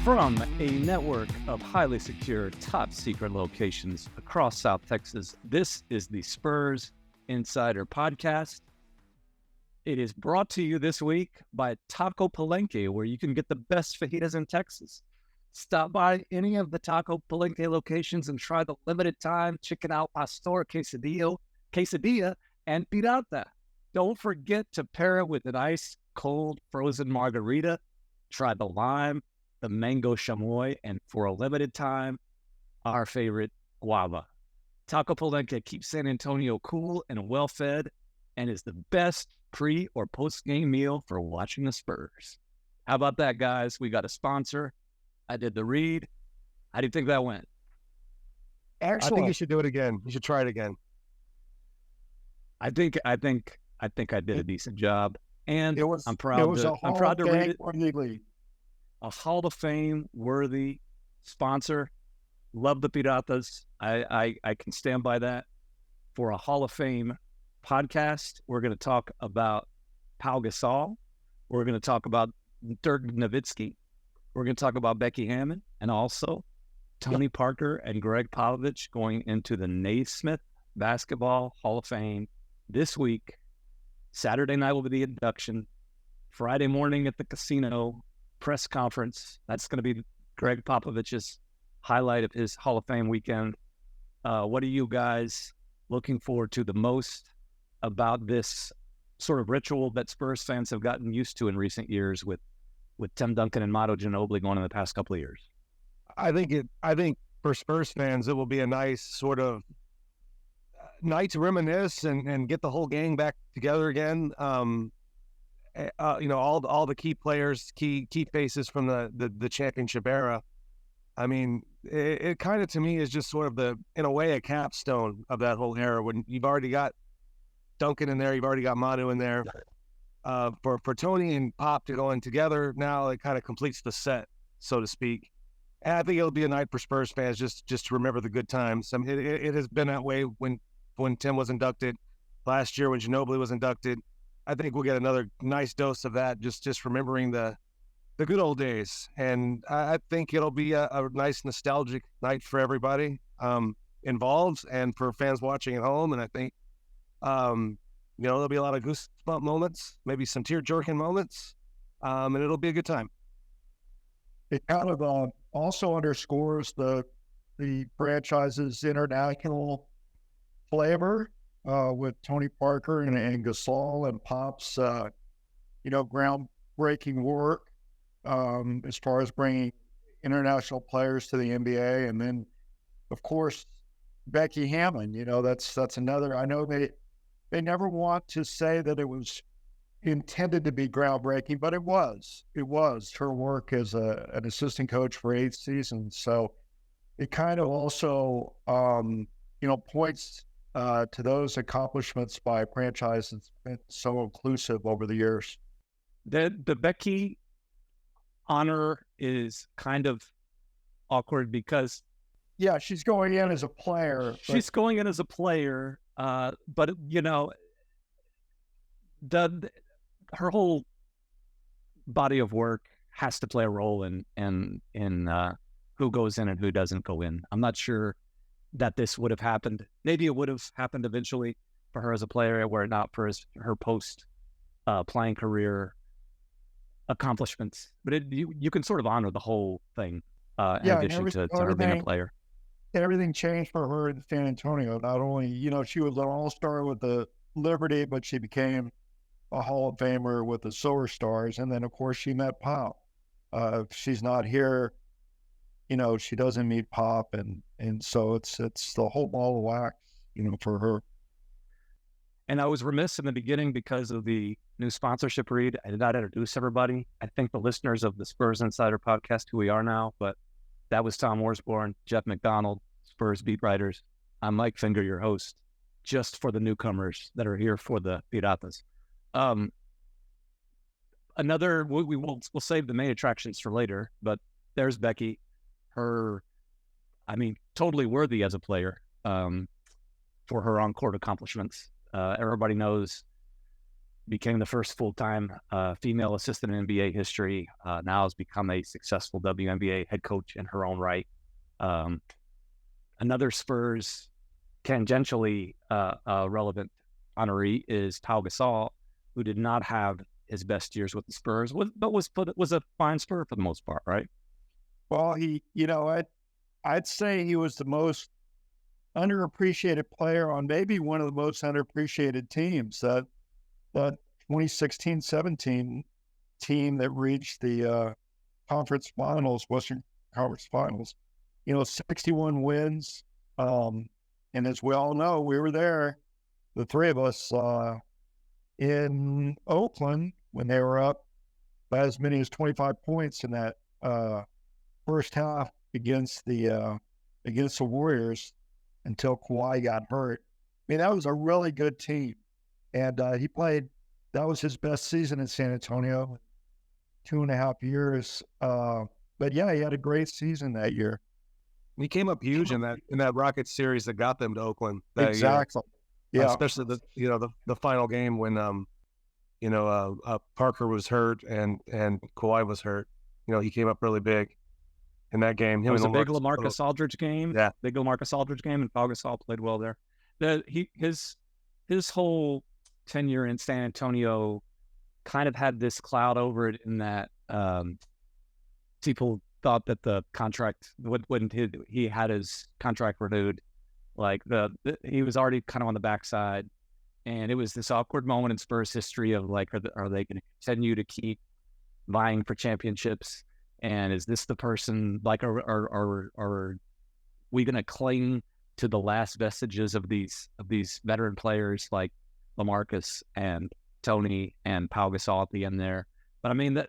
From a network of highly secure, top-secret locations across South Texas, this is the Spurs Insider Podcast. It is brought to you this week by Taco Palenque, where you can get the best fajitas in Texas. Stop by any of the Taco Palenque locations and try the limited-time chicken al pastor quesadilla, and pirata. Don't forget to pair it with an ice-cold frozen margarita. Try the lime, the mango chamoy, and for a limited time, our favorite, guava. Taco Palenque keeps San Antonio cool and well-fed and is the best pre- or post-game meal for watching the Spurs. How about that, guys? We got a sponsor. I did the read. How do you think that went? Excellent. I think you should do it again. You should try it again. I think I did a decent job, and I'm proud to read it. A Hall of Fame worthy sponsor. Love the Piratas. I can stand by that. For a Hall of Fame podcast, we're going to talk about Pau Gasol. We're going to talk about Dirk Nowitzki. We're going to talk about Becky Hammon, and also Tony Parker and Gregg Popovich going into the Naismith Basketball Hall of Fame this week. Saturday night will be the induction. Friday morning at the casino press conference. That's going to be Gregg Popovich's highlight of his Hall of Fame weekend. What are you guys looking forward to the most about this sort of ritual that Spurs fans have gotten used to in recent years with Tim Duncan and Manu Ginobili going in the past couple of years? I think for Spurs fans, it will be a nice sort of night to reminisce and get the whole gang back together again. All the key players, key faces from the championship era. I mean, it kind of to me is just sort of in a way, a capstone of that whole era. When you've already got Duncan in there, you've already got Manu in there. For Tony and Pop to go in together, now it kind of completes the set, so to speak. And I think it'll be a night for Spurs fans just to remember the good times. I mean, it has been that way when Tim was inducted last year, when Ginobili was inducted. I think we'll get another nice dose of that, just remembering the good old days. And I think it'll be a nice nostalgic night for everybody involved and for fans watching at home. And I think, there'll be a lot of goosebump moments, maybe some tear-jerking moments, and it'll be a good time. It kind of also underscores the franchise's international flavor. With Tony Parker and Gasol and Pop's, groundbreaking work as far as bringing international players to the NBA. And then, of course, Becky Hammon, that's another. I know they never want to say that it was intended to be groundbreaking, but it was. It was her work as an assistant coach for 8 seasons. So it kind of also, points to those accomplishments by franchises that's been so inclusive over the years. The Becky honor is kind of awkward because she's going in as a player. But her whole body of work has to play a role in who goes in and who doesn't go in. I'm not sure that this would have happened. Maybe it would have happened eventually for her as a player, were it not for her post playing career accomplishments. But you can sort of honor the whole thing in addition to her being a player. Everything changed for her in San Antonio. Not only, she was an all-star with the Liberty, but she became a Hall of Famer with the Silver Stars. And then, of course, she met Pop. If she's not here, she doesn't meet Pop, and so it's the whole ball of wax, for her. And I was remiss in the beginning because of the new sponsorship read. I did not introduce everybody. I think the listeners of the Spurs Insider Podcast, who we are now, but that was Tom Orsborn, Jeff McDonald, Spurs beat writers. I'm Mike Finger, your host, just for the newcomers that are here for the Piratas. We'll save the main attractions for later, but there's Becky. Totally worthy as a player for her on-court accomplishments. Everybody knows became the first full-time female assistant in NBA history. Now has become a successful WNBA head coach in her own right. Another Spurs tangentially relevant honoree is Pau Gasol, who did not have his best years with the Spurs, but was a fine Spur for the most part, right? Well, I'd say he was the most underappreciated player on maybe one of the most underappreciated teams. That 2016-17 team that reached the conference finals, Western Conference Finals, 61 wins. And as we all know, we were there, the three of us, in Oakland when they were up by as many as 25 points in that first half against the Warriors until Kawhi got hurt. I mean, that was a really good team. And that was his best season in San Antonio, 2.5 years. But yeah, he had a great season that year. He came up huge in that Rockets series that got them to Oakland. Exactly. Yeah, especially the final game when Parker was hurt and Kawhi was hurt. He came up really big in that game. It was a big LaMarcus Aldridge game. Yeah, big LaMarcus Aldridge game, and Pau Gasol played well there. His whole tenure in San Antonio kind of had this cloud over it in that people thought that the contract, when he had his contract renewed, like he was already kind of on the backside, and it was this awkward moment in Spurs history of like, are they going to continue to keep vying for championships? And is this the person, like, are we going to cling to the last vestiges of these veteran players like LaMarcus and Tony and Pau Gasol at the end there? But I mean, that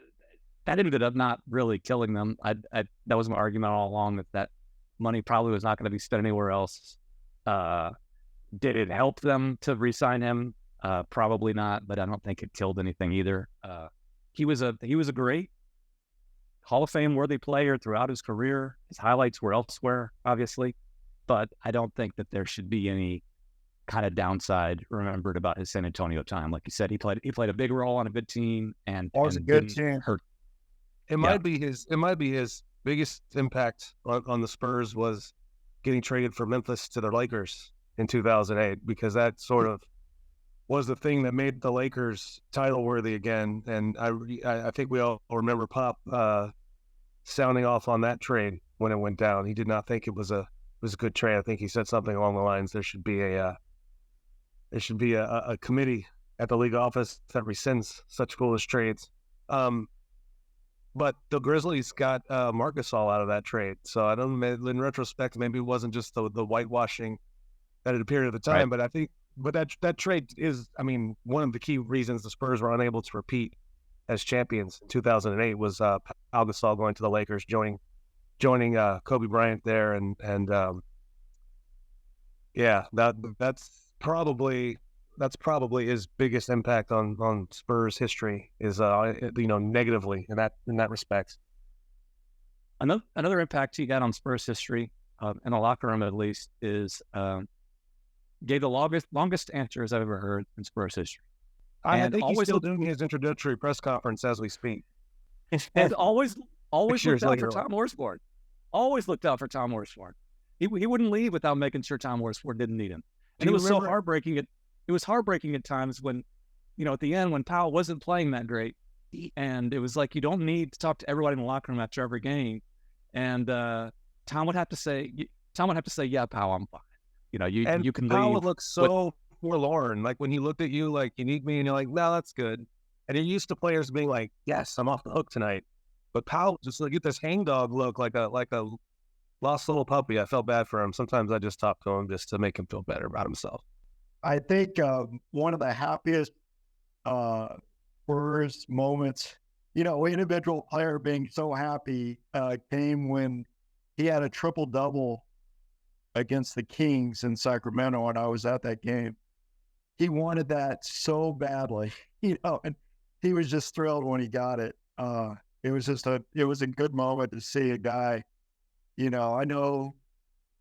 ended up not really killing them. That was my argument all along, that money probably was not going to be spent anywhere else. Did it help them to re-sign him? Probably not, but I don't think it killed anything either. He was a great Hall of Fame worthy player throughout his career. His highlights were elsewhere, obviously, but I don't think that there should be any kind of downside remembered about his San Antonio time. Like you said, he played a big role on a good team, and was a good team. It might be his biggest impact on the Spurs was getting traded from Memphis to the Lakers in 2008, because that sort of was the thing that made the Lakers title worthy again. And I think we all remember Pop sounding off on that trade when it went down. He did not think it was a good trade. I think he said something along the lines, there should be a committee at the league office that rescinds such foolish trades. But the Grizzlies got Marc Gasol out of that trade. So I don't know, in retrospect, maybe it wasn't just the whitewashing that it appeared at the time, right. But I think that trade is, I mean, one of the key reasons the Spurs were unable to repeat as champions in 2008 was Pau Gasol going to the Lakers, joining Kobe Bryant there, and that's probably his biggest impact on Spurs history is negatively in that respect. Another impact he got on Spurs history, in the locker room at least, is gave the longest answers I've ever heard in Spurs history. I think he's still doing his introductory press conference as we speak. And always looked out for Tom Orsborn. Always looked out for Tom Orsborn. He wouldn't leave without making sure Tom Orsborn didn't need him. And it was so heartbreaking. It was heartbreaking at times when, at the end when Powell wasn't playing that great, and it was like, you don't need to talk to everybody in the locker room after every game. And Tom would have to say, yeah, Powell, I'm fine. You can leave. Powell looks so forlorn. Like when he looked at you, like, you need me, and you're like, no, that's good. And you're used to players being like, yes, I'm off the hook tonight. But Powell just get this hangdog look, like a lost little puppy. I felt bad for him. Sometimes I just talk to him just to make him feel better about himself. I think one of the happiest Spurs moments, individual player being so happy, came when he had a triple-double against the Kings in Sacramento, and I was at that game. He wanted that so badly, and he was just thrilled when he got it. It was a good moment to see a guy, I know,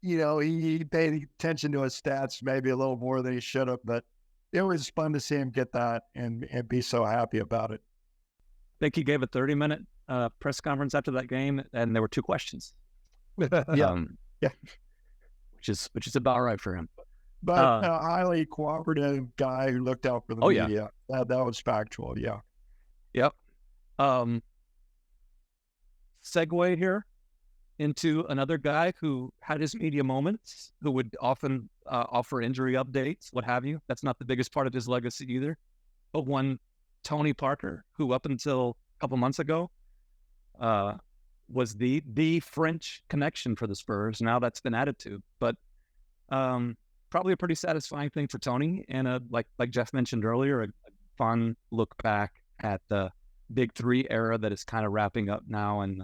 he paid attention to his stats maybe a little more than he should have, but it was fun to see him get that and be so happy about it. I think he gave a 30-minute press conference after that game, and there were 2 questions. Yeah, which is about right for him. But a highly cooperative guy who looked out for the media. Yeah. That was factual. Yeah. Yep. Segue here into another guy who had his media moments, who would often offer injury updates, what have you. That's not the biggest part of his legacy either. But one, Tony Parker, who up until a couple months ago was the French connection for the Spurs. Now that's been added to. But probably a pretty satisfying thing for Tony, and like Jeff mentioned earlier, a fun look back at the Big Three era that is kind of wrapping up now in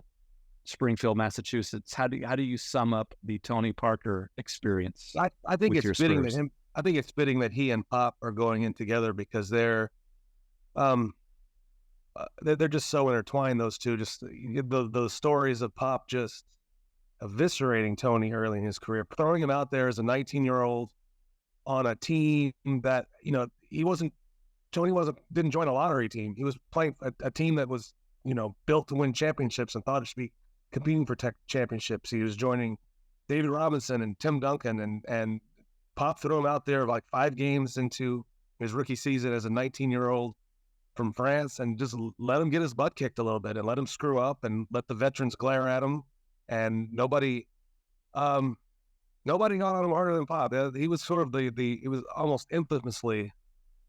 Springfield, Massachusetts. How do you sum up the Tony Parker experience? I think it's fitting that him. I think it's fitting that he and Pop are going in together because they're just so intertwined. Those two, just those stories of Pop just eviscerating Tony early in his career, throwing him out there as a 19-year-old on a team that Tony didn't join a lottery team. He was playing a team that was built to win championships and thought it should be competing for championships. He was joining David Robinson and Tim Duncan, and Pop threw him out there like 5 games into his rookie season as a 19-year-old from France, and just let him get his butt kicked a little bit and let him screw up and let the veterans glare at him. And nobody got on him harder than Pop. He was sort of he was almost infamously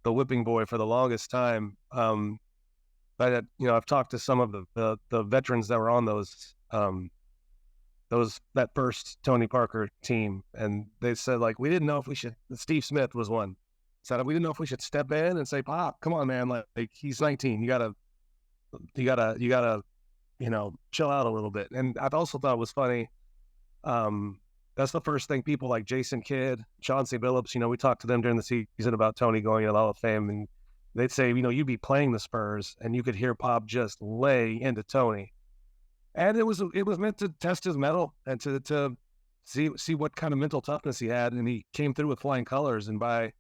the whipping boy for the longest time. But I've talked to some of the veterans that were on that first Tony Parker team, and they said, like, we didn't know if we should. Steve Smith was one. Said we didn't know if we should step in and say, Pop, come on, man, like he's 19. You gotta chill out a little bit. And I also thought it was funny. That's the first thing people like Jason Kidd, Chauncey Billups, we talked to them during the season about Tony going to the Hall of Fame, and they'd say, you'd be playing the Spurs and you could hear Pop just lay into Tony. And it was meant to test his mettle and to see what kind of mental toughness he had. And he came through with flying colors. And by,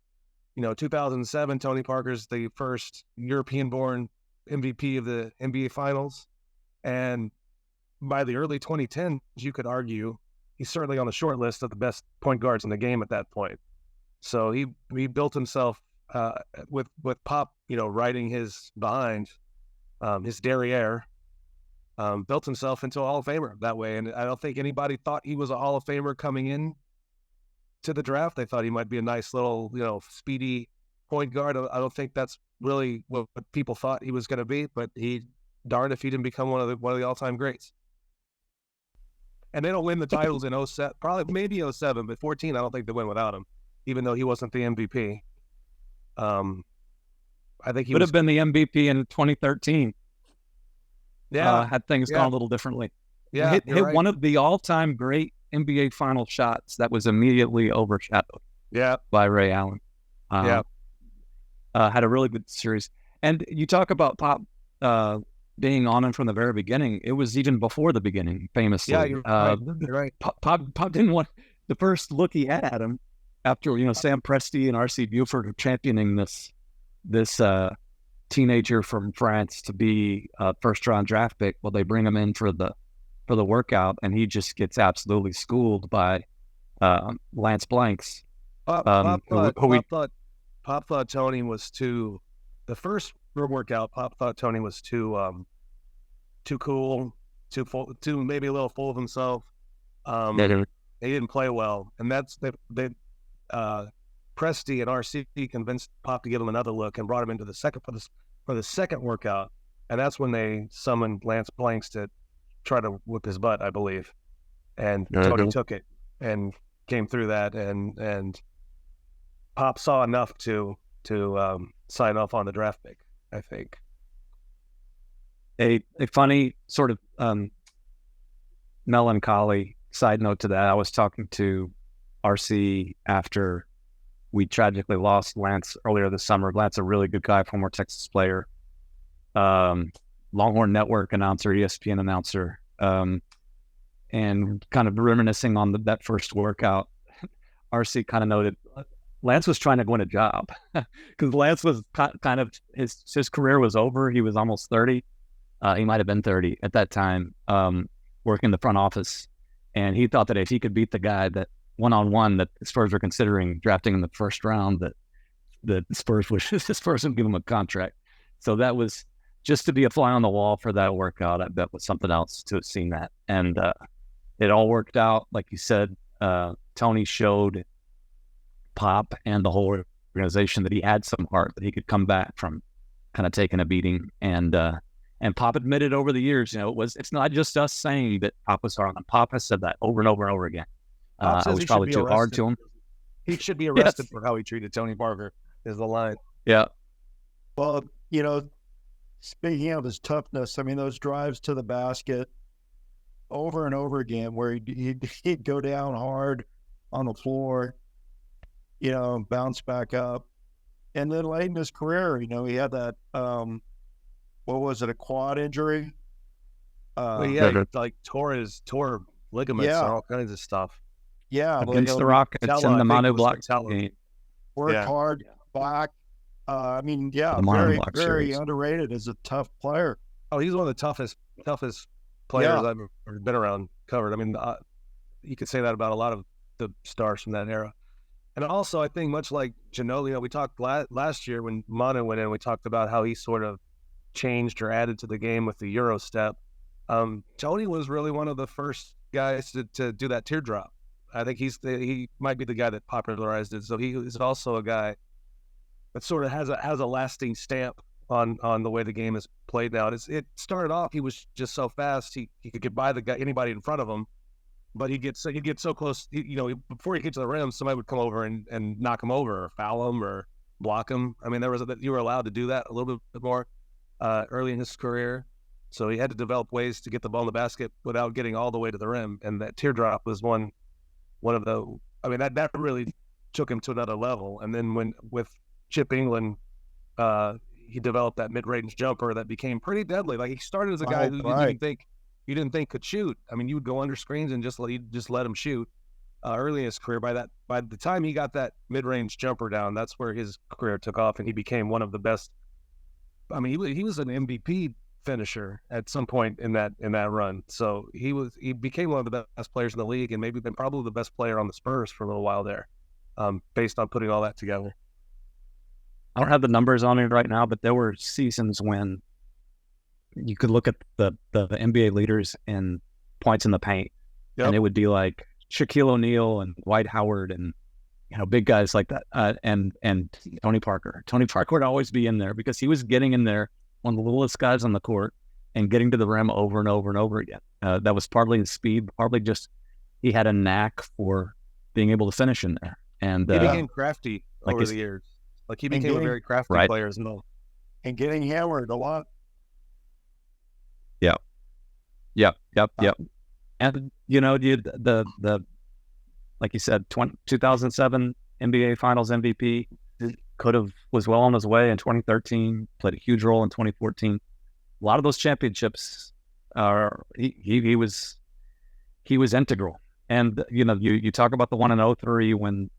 2007, Tony Parker's the first European-born MVP of the NBA Finals. And by the early 2010s, you could argue he's certainly on the short list of the best point guards in the game at that point. So he built himself with Pop, riding his behind, his derriere, built himself into a Hall of Famer that way. And I don't think anybody thought he was a Hall of Famer coming in to the draft. They thought he might be a nice little, speedy point guard. I don't think that's really what people thought he was going to be, but darned if he didn't become one of the all-time greats. And they don't win the titles in 07, probably maybe 07, but 14, I don't think they win without him, even though he wasn't the MVP. I think he would have been the MVP in 2013. Yeah. Had things gone a little differently. Yeah. Hit right. One of the all-time great NBA final shots that was immediately overshadowed by Ray Allen. Had a really good series. And you talk about Pop being on him from the very beginning. It was even before the beginning, famously. Yeah, you're right. Pop didn't want the first look he had at him after Sam Presti and R.C. Buford are championing this teenager from France to be a first-round draft pick. Well, they bring him in for the workout, and he just gets absolutely schooled by Lance Blanks. Pop thought Tony was too. The first workout, Pop thought Tony was too cool, too full, too maybe a little full of himself. He didn't play well, and that's they Presti and RC convinced Pop to give him another look and brought him into the second for the second workout, and that's when they summoned Lance Blanks to try to whip his butt, I believe. And Tony took it and came through that, and Pop saw enough to sign off on the draft pick, I think. A funny sort of melancholy side note to that, I was talking to RC after we tragically lost Lance earlier this summer. Lance, a really good guy, former Texas player, Longhorn Network announcer, ESPN announcer, and kind of reminiscing on that first workout. RC kind of noted, Lance was trying to win a job because Lance was kind of his career was over. He was almost 30. He might have been 30 at that time, working in the front office, and he thought that if he could beat the guy that one-on-one that the Spurs were considering drafting in the first round, that the Spurs would give him a contract. So that was just to be a fly on the wall for that workout. I bet was something else to have seen that, and it all worked out like you said. Tony showed Pop and the whole organization that he had some heart, that he could come back from kind of taking a beating, and Pop admitted over the years, it's not just us saying that Pop was hard on him. Pop has said that over and over and over again. I was probably too hard to him. He should be arrested for how he treated Tony Parker, is the line. Yeah. Well, speaking of his toughness, I mean, those drives to the basket over and over again where he'd go down hard on the floor, bounce back up. And then late in his career, he had that, what was it, a quad injury? He tore ligaments and all kinds of stuff. Yeah. Against the Rockets in the Manu Block game. Worked hard back. Very, very underrated as a tough player. Oh, he's one of the toughest players I've ever been around, covered. I mean, you could say that about a lot of the stars from that era. And also, I think much like Ginobili, we talked last year when Manu went in, we talked about how he sort of changed or added to the game with the Euro step. Tony was really one of the first guys to do that teardrop. I think he might be the guy that popularized it. So he is also a guy that sort of has a lasting stamp on the way the game is played now. It started off, he was just so fast, he could get by anybody in front of him, but he'd get so close, before he get to the rim, somebody would come over and knock him over or foul him or block him. I mean, you were allowed to do that a little bit more early in his career. So he had to develop ways to get the ball in the basket without getting all the way to the rim. And that teardrop was one of the, that really took him to another level. And then with Chip England, he developed that mid-range jumper that became pretty deadly. Like, he started as a guy who you didn't think could shoot. I mean, you would go under screens and just let him shoot early in his career. By the time he got that mid-range jumper down, that's where his career took off, and he became one of the best. I mean, he was an MVP finisher at some point in that run. So he became one of the best players in the league, and maybe been probably the best player on the Spurs for a little while there, based on putting all that together. I don't have the numbers on it right now, but there were seasons when you could look at the NBA leaders in points in the paint, and it would be like Shaquille O'Neal and Dwight Howard and big guys like that, and Tony Parker. Tony Parker would always be in there because he was getting in there, one of the littlest guys on the court, and getting to the rim over and over and over again. That was partly his speed, partly just he had a knack for being able to finish in there. And he became crafty over the years. Like, he became a very crafty player as well. And getting hammered a lot. Yep. And, the like you said, 2007 NBA Finals MVP, was well on his way in 2013, played a huge role in 2014. A lot of those championships, he was integral. And, you talk about the one in 2003 when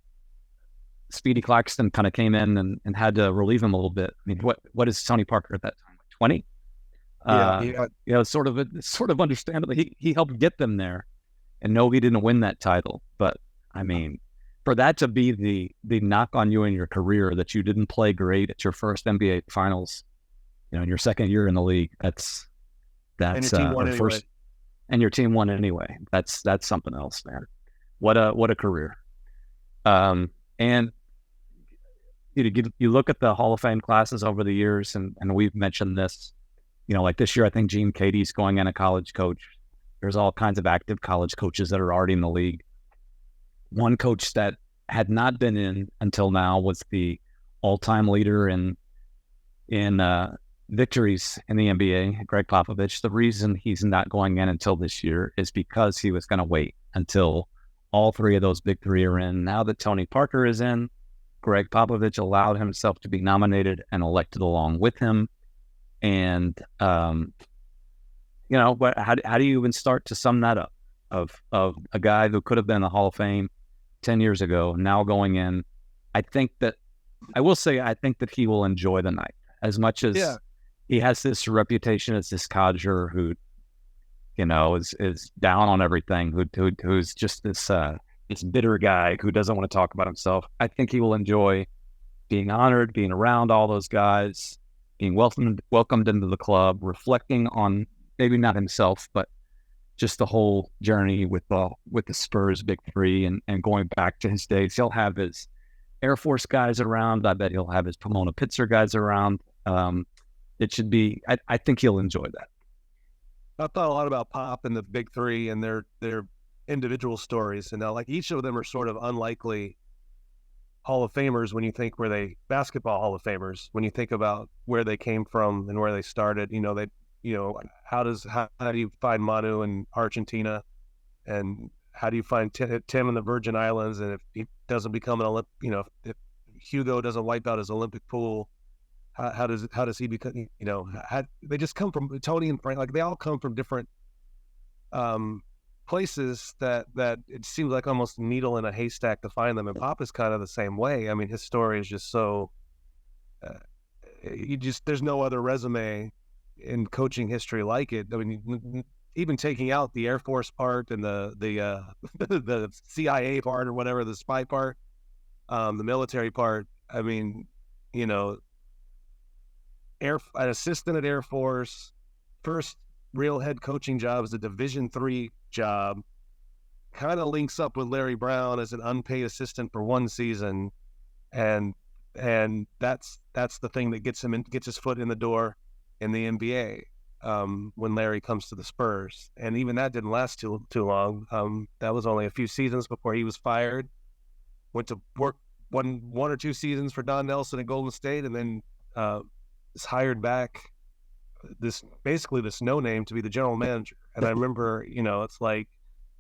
Speedy Claxton kind of came in and had to relieve him a little bit. I mean, what is Tony Parker at that time? 20? Sort of understandably, he helped get them there. And no, he didn't win that title. But, I mean, for that to be the knock on you in your career, that you didn't play great at your first NBA Finals, in your second year in the league, that's and your team won anyway. And your team won anyway. That's something else, man. What a career. And you look at the Hall of Fame classes over the years, and we've mentioned this, like this year, I think Gene Katie's going in a college coach. There's all kinds of active college coaches that are already in the league. One coach that had not been in until now was the all-time leader in victories in the NBA, Gregg Popovich. The reason he's not going in until this year is because he was going to wait until all three of those big three are in. Now that Tony Parker is in, Gregg Popovich allowed himself to be nominated and elected along with him. And, but how do you even start to sum that up of a guy who could have been in the Hall of Fame 10 years ago, now going in I think that he will enjoy the night as much as he has this reputation as this codger who, is down on everything, who's just this bitter guy who doesn't want to talk about himself. I think he will enjoy being honored, being around all those guys, being welcomed into the club, reflecting on maybe not himself, but just the whole journey with the Spurs Big Three and going back to his days. He'll have his Air Force guys around. I bet he'll have his Pomona Pitzer guys around. It should be. I think he'll enjoy that. I've thought a lot about Pop and the Big Three and their individual stories, and now like each of them are sort of unlikely Hall of Famers when you think basketball Hall of Famers when you think about where they came from and where they started. How do you find Manu in Argentina, and how do you find Tim in the Virgin Islands? And if he doesn't become if Hugo doesn't wipe out his Olympic pool, how does he become? They just come from Tony and Frank. Like they all come from different places that it seems like almost a needle in a haystack to find them. And Pop is kind of the same way. I mean, his story is just so. There's no other resume in coaching history like it. I mean, even taking out the Air Force part and the the CIA part or whatever, the spy part, the military part. I mean, an assistant at Air Force, first real head coaching job is a Division III job. Kind of links up with Larry Brown as an unpaid assistant for one season, and that's the thing that gets his foot in the door in the NBA when Larry comes to the Spurs. And even that didn't last too long. That was only a few seasons before he was fired. Went to work one or two seasons for Don Nelson at Golden State, and then is hired back. This no name to be the general manager. And I remember, it's like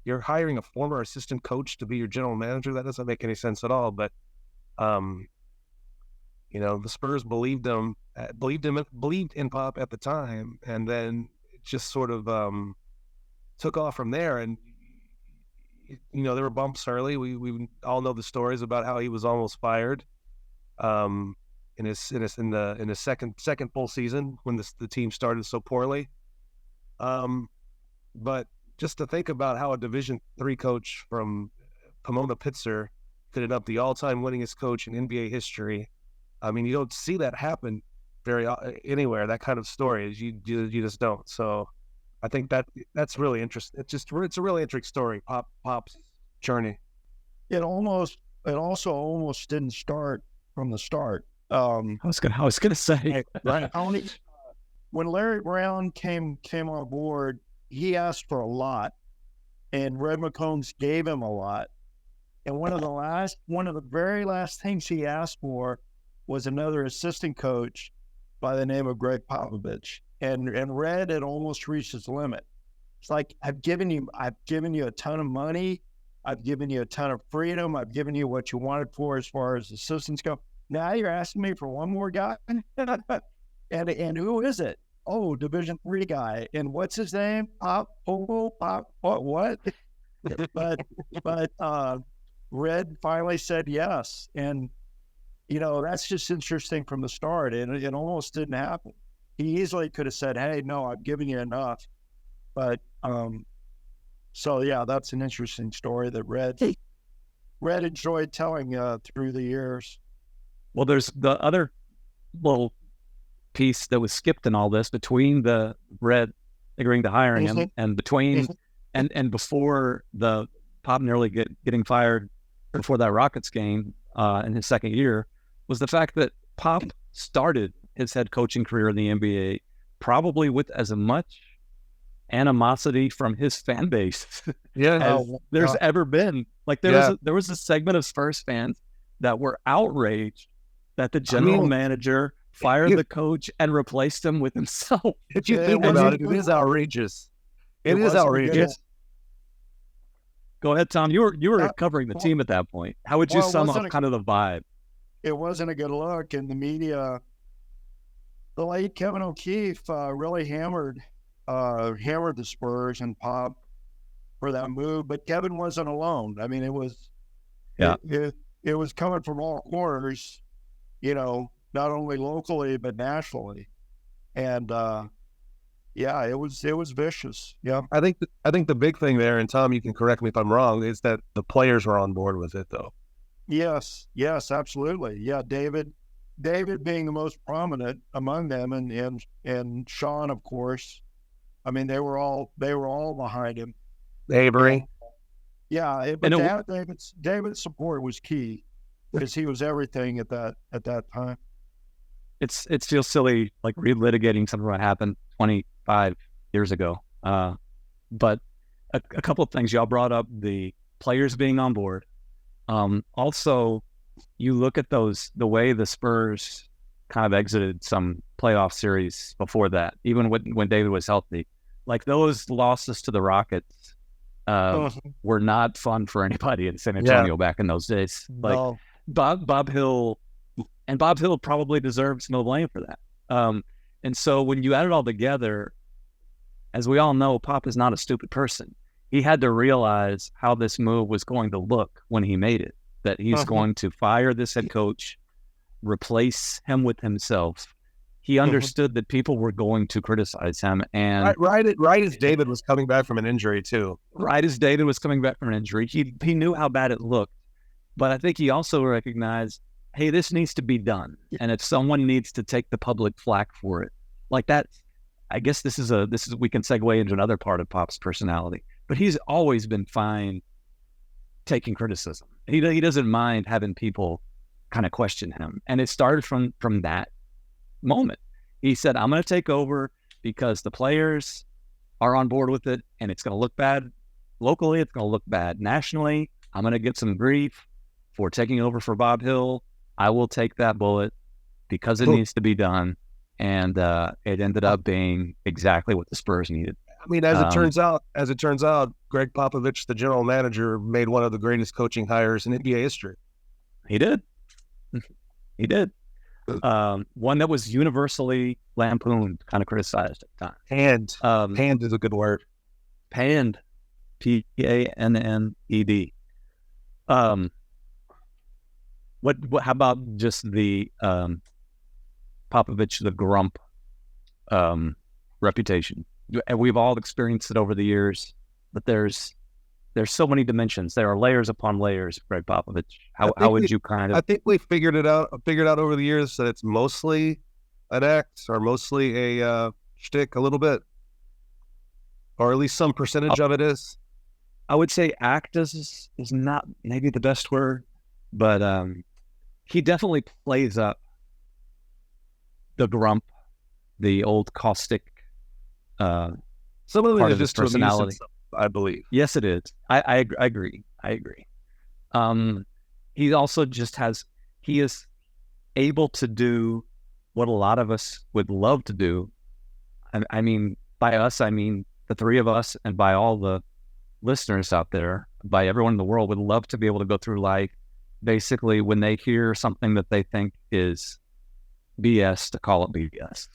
you're hiring a former assistant coach to be your general manager. That doesn't make any sense at all. But the Spurs believed in Pop at the time, and then it just sort of took off from there. And there were bumps early. We all know the stories about how he was almost fired in his second full season when the team started so poorly. But just to think about how a Division III coach from Pomona Pitzer could end up the all-time winningest coach in NBA history. I mean, you don't see that happen very anywhere. That kind of story, you just don't. So, I think that's really interesting. It's a really interesting story. Pop's journey. It also almost didn't start from the start. I was gonna say right. When Larry Brown came on board, he asked for a lot, and Red McCombs gave him a lot. And one of the very last things he asked for was another assistant coach by the name of Gregg Popovich. And Red had almost reached his limit. It's like, I've given you a ton of money. I've given you a ton of freedom. I've given you what you wanted for as far as assistants go. Now you're asking me for one more guy? and who is it? Oh, Division III guy. And what's his name? Pop? What? But Red finally said yes. And, that's just interesting from the start. And it almost didn't happen. He easily could have said, hey, no, I've given you enough. But, so yeah, that's an interesting story that Red enjoyed telling through the years. Well, there's the other little piece that was skipped in all this between the Red agreeing to hiring him and between and before the Pop nearly getting fired before that Rockets game in his second year was the fact that Pop started his head coaching career in the NBA probably with as much animosity from his fan base as there's ever been. Like there was a segment of Spurs fans that were outraged that the general manager fired the coach and replaced him with himself. If you think about it, it is outrageous. It is outrageous. Go ahead, Tom. You were covering the team at that point. How would you sum up kind of the vibe? It wasn't a good look in the media. The late Kevin O'Keefe really hammered the Spurs and Pop for that move, but Kevin wasn't alone. I mean, it was it was coming from all corners, not only locally but nationally, and yeah, it was vicious. Yeah, I think the big thing there, and Tom, you can correct me if I'm wrong, is that the players were on board with it, though. Yes, absolutely. Yeah, David being the most prominent among them, and Sean, of course. I mean, they were all behind him. Avery. Yeah, but David's support was key because he was everything at that time. It feels silly, like relitigating something that happened 25 years ago. But a couple of things y'all brought up: the players being on board. Also, you look at the way the Spurs kind of exited some playoff series before that, even when David was healthy. Like those losses to the Rockets were not fun for anybody in San Antonio back in those days. Like No. Bob Hill probably deserves some of the blame for that. And so when you add it all together, as we all know, Pop is not a stupid person. He had to realize how this move was going to look when he made it, that he's going to fire this head coach, replace him with himself. He understood that people were going to criticize him. And right as David was coming back from an injury, too. Right as David was coming back from an injury, he knew how bad it looked. But I think he also recognized, hey, this needs to be done. And if someone needs to take the public flack for it, like that, I guess this is we can segue into another part of Pop's personality. But he's always been fine taking criticism. He doesn't mind having people kind of question him. And it started from that moment. He said, I'm going to take over because the players are on board with it, and it's going to look bad locally. It's going to look bad nationally. I'm going to get some grief for taking over for Bob Hill. I will take that bullet because it needs to be done. And it ended up being exactly what the Spurs needed. I mean, as it turns out, Gregg Popovich, the general manager, made one of the greatest coaching hires in NBA history. He did. One that was universally lampooned, kind of criticized at the time. Panned is a good word. Panned, Panned. How about just the Popovich, the grump reputation? And we've all experienced it over the years, but there's so many dimensions. There are layers upon layers of Gregg Popovich. How would you kind of? I think we figured out over the years that it's mostly an act or mostly a shtick, a little bit, or at least some percentage of it is. I would say act is not maybe the best word, but he definitely plays up the grump, the old caustic. Some of it is just personality, I believe. Yes, it is. I agree. He also he is able to do what a lot of us would love to do. I mean, by us, I mean the three of us, and by all the listeners out there, by everyone in the world, would love to be able to go through life, basically, when they hear something that they think is BS, to call it BS.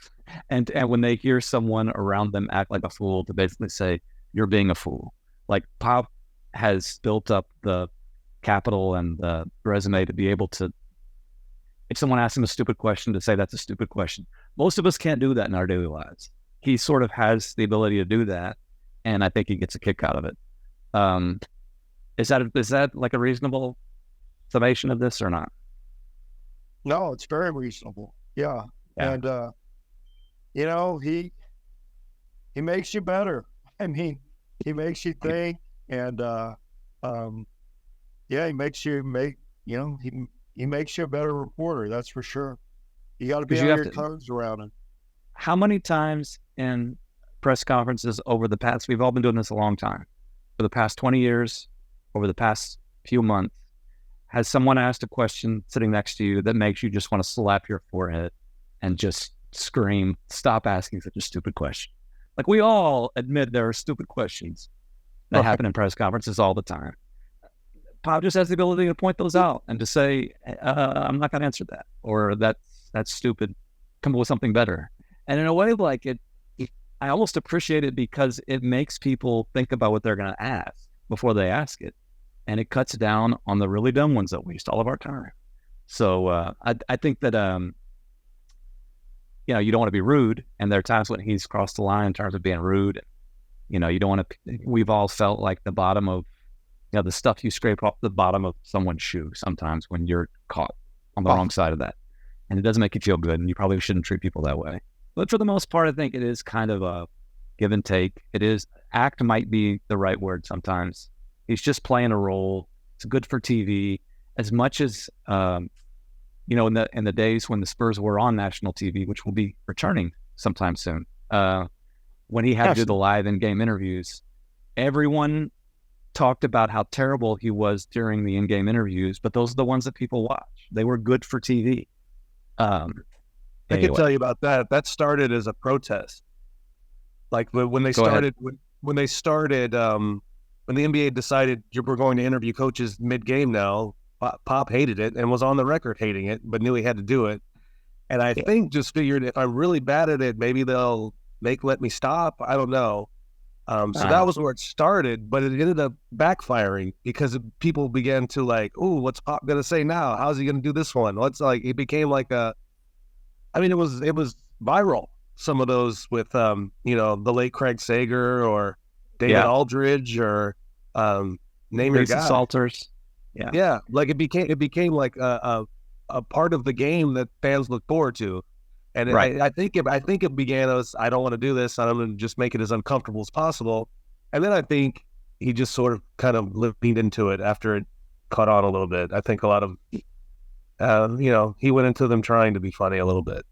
And when they hear someone around them act like a fool, to basically say, you're being a fool. Like Pop has built up the capital and the resume to be able to, if someone asks him a stupid question, to say that's a stupid question. Most of us can't do that in our daily lives. He sort of has the ability to do that, and I think he gets a kick out of it. Is that like a reasonable summation of this or not? No, it's very reasonable. Yeah. And he makes you better. I mean, he makes you think, and he makes you he makes you a better reporter. That's for sure. You got to be on your toes around him. How many times in press conferences over the past, we've all been doing this a long time, for the past 20 years, over the past few months, has someone asked a question sitting next to you that makes you just want to slap your forehead and just scream, stop asking such a stupid question? Like, we all admit there are stupid questions that happen in press conferences all the time. Pop just has the ability to point those out and to say, I'm not going to answer that, or that's stupid, come up with something better. And in a way, like I almost appreciate it because it makes people think about what they're going to ask before they ask it. and it cuts down on the really dumb ones that waste all of our time. So I think that you don't want to be rude, and there are times when he's crossed the line in terms of being rude. You don't want to. We've all felt like the bottom of the stuff you scrape off the bottom of someone's shoe sometimes when you're caught on the wrong side of that, and it doesn't make you feel good, and you probably shouldn't treat people that way. But for the most part, I think it is kind of a give and take. It is act might be the right word sometimes. He's just playing a role. It's good for TV as much as in the days when the Spurs were on national TV, which will be returning sometime soon. When he had to do the live in-game interviews, everyone talked about how terrible he was during the in-game interviews, but those are the ones that people watch. They were good for TV. I can tell you about that. That started as a protest. Like when the NBA decided we're going to interview coaches mid-game now, Pop hated it and was on the record hating it, but knew he had to do it. And I think just figured if I'm really bad at it, maybe they'll let me stop. I don't know. So that was where it started, but it ended up backfiring because people began to like, "Oh, what's Pop going to say now? How's he going to do this one?" It became like it was viral. Some of those with, the late Craig Sager or David Aldridge or name your guy. Salters. Yeah. Like it became like a part of the game that fans look forward to. And right. I think it began as, I don't want to do this. I'm going to just make it as uncomfortable as possible. And then I think he just sort of kind of leaned into it after it caught on a little bit. I think a lot of, he went into them trying to be funny a little bit.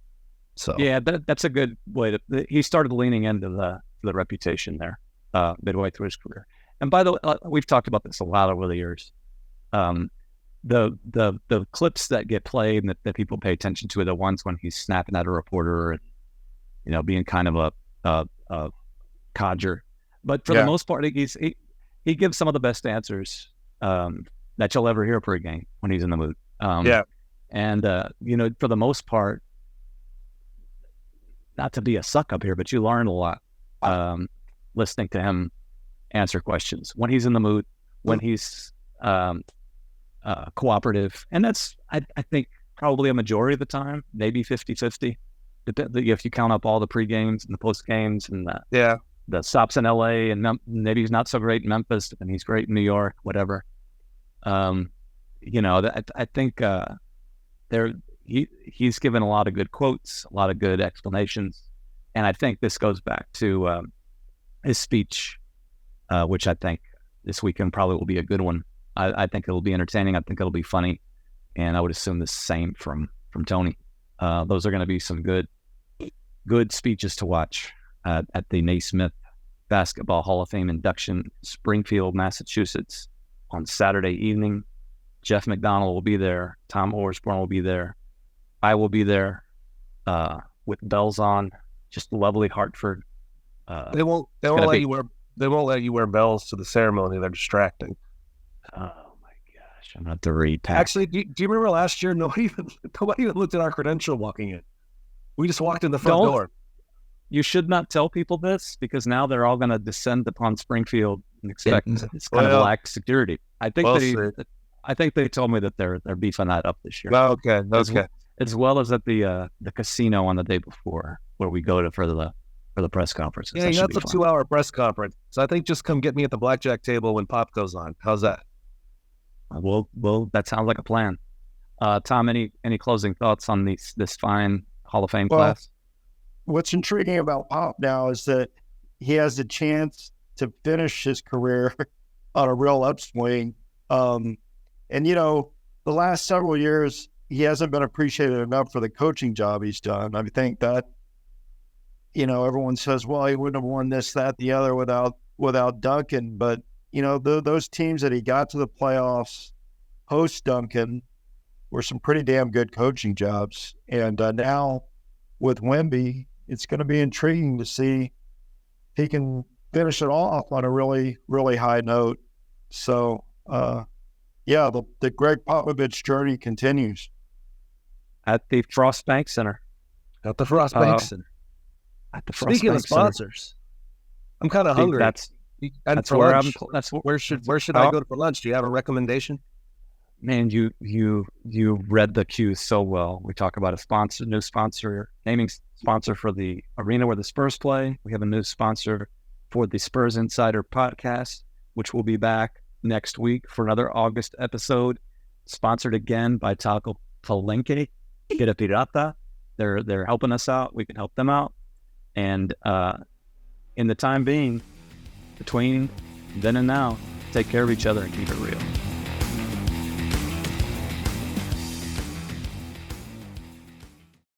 So yeah, that's a good way to. He started leaning into the reputation there midway through his career. And by the way, we've talked about this a lot over the years. The clips that get played and that people pay attention to are the ones when he's snapping at a reporter and being kind of a codger. But for the most part, he gives some of the best answers that you'll ever hear pregame when he's in the mood. And for the most part, not to be a suck up here, but you learn a lot listening to him answer questions when he's in the mood, when he's cooperative. And that's, I think, probably a majority of the time, maybe 50-50. If you count up all the pre-games and the post-games and the stops in L.A. and maybe he's not so great in Memphis and he's great in New York, whatever. I think he's given a lot of good quotes, a lot of good explanations. And I think this goes back to his speech, which I think this weekend probably will be a good one. I think it'll be entertaining. I think it'll be funny. And I would assume the same from Tony. Those are going to be some good speeches to watch at the Naismith Basketball Hall of Fame induction, Springfield, Massachusetts, on Saturday evening. Jeff McDonald will be there. Tom Orsborn will be there. I will be there with bells on. Just lovely Hartford. They won't let you wear bells to the ceremony. They're distracting. Oh my gosh, I'm not the read. Actually, do you remember last year? Nobody even looked at our credential walking in. We just walked in the front door. You should not tell people this because now they're all going to descend upon Springfield and expect it's kind of lax security. I think they told me that they're beefing that up this year. Okay. As well as at the casino on the day before, where we go to for the press conferences. Yeah, that's a 2-hour press conference. So I think just come get me at the blackjack table when Pop goes on. How's that? Well, that sounds like a plan. Tom, any closing thoughts on this fine Hall of Fame class? What's intriguing about Pop now is that he has a chance to finish his career on a real upswing. And the last several years, he hasn't been appreciated enough for the coaching job he's done. I think that, everyone says, well, he wouldn't have won this, that, the other without Duncan. But, those teams that he got to the playoffs post Duncan were some pretty damn good coaching jobs. And now with Wemby, it's going to be intriguing to see if he can finish it off on a really, really high note. So, the Gregg Popovich journey continues. At the Frost Bank Center. At the Frost Bank Center. At the Frost Speaking Bank of sponsors, Center. I'm kind of hungry. And that's for where lunch, where should I go for lunch? Do you have a recommendation? Man, you read the cues so well. We talk about new sponsor, naming sponsor for the arena where the Spurs play. We have a new sponsor for the Spurs Insider podcast, which will be back next week for another August episode, sponsored again by Taco Palenque. Get a pirata. They're helping us out. We can help them out. And in the time being, between then and now, take care of each other and keep it real.